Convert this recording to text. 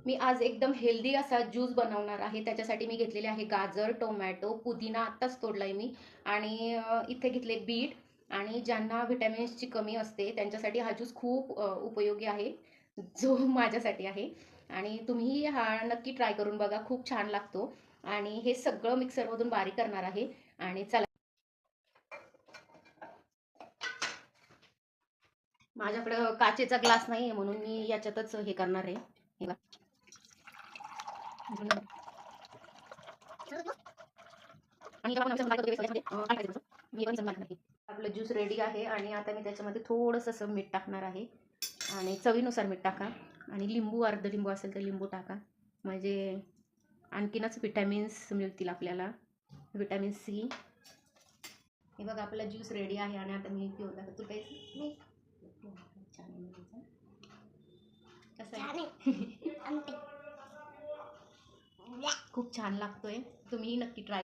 मी आज एकदम हेल्दी असा ज्यूस बनवणार आहे. त्याच्यासाठी मी घेतलेले आहे गाजर, टोमॅटो, पुदिना आत्ताच तोडलाय मी आणि इथे घेतले बीट. आणि ज्यांना व्हिटॅमिन्सची कमी असते त्यांच्यासाठी हा ज्यूस खूप उपयोगी आहे, जो माझ्यासाठी आहे. आणि तुम्हीही हा नक्की ट्राय करून बघा, खूप छान लागतो. आणि हे सगळं मिक्सरमधून बारीक करणार आहे. आणि चला, माझ्याकडं काचेचा ग्लास नाही आहे म्हणून मी याच्यातच हे करणार आहे. हे बघा. आणि जेव्हा आपण मिक्सर बारीक करतो त्याच्यामध्ये काय करायचं मी पण मिक्सर बारीक करते. आपलं ज्यूस रेडी आहे आणि आता मी त्याच्यामध्ये थोडंसं असं मीठ टाकणार आहे. आणि चवीनुसार मीठ टाका. आणि लिंबू, अर्ध लिंबू असेल तर लिंबू टाका, म्हणजे आणखीनच विटॅमिन्स मिळतील आपल्याला, विटॅमिन सी. हे बघा, आपला ज्यूस रेडी आहे आणि आता मी पिऊन दाखवते. तू प्यायचं मी छान आहे. कसं आहे? खूप छान लागतोय, तुम्ही नक्की ट्राय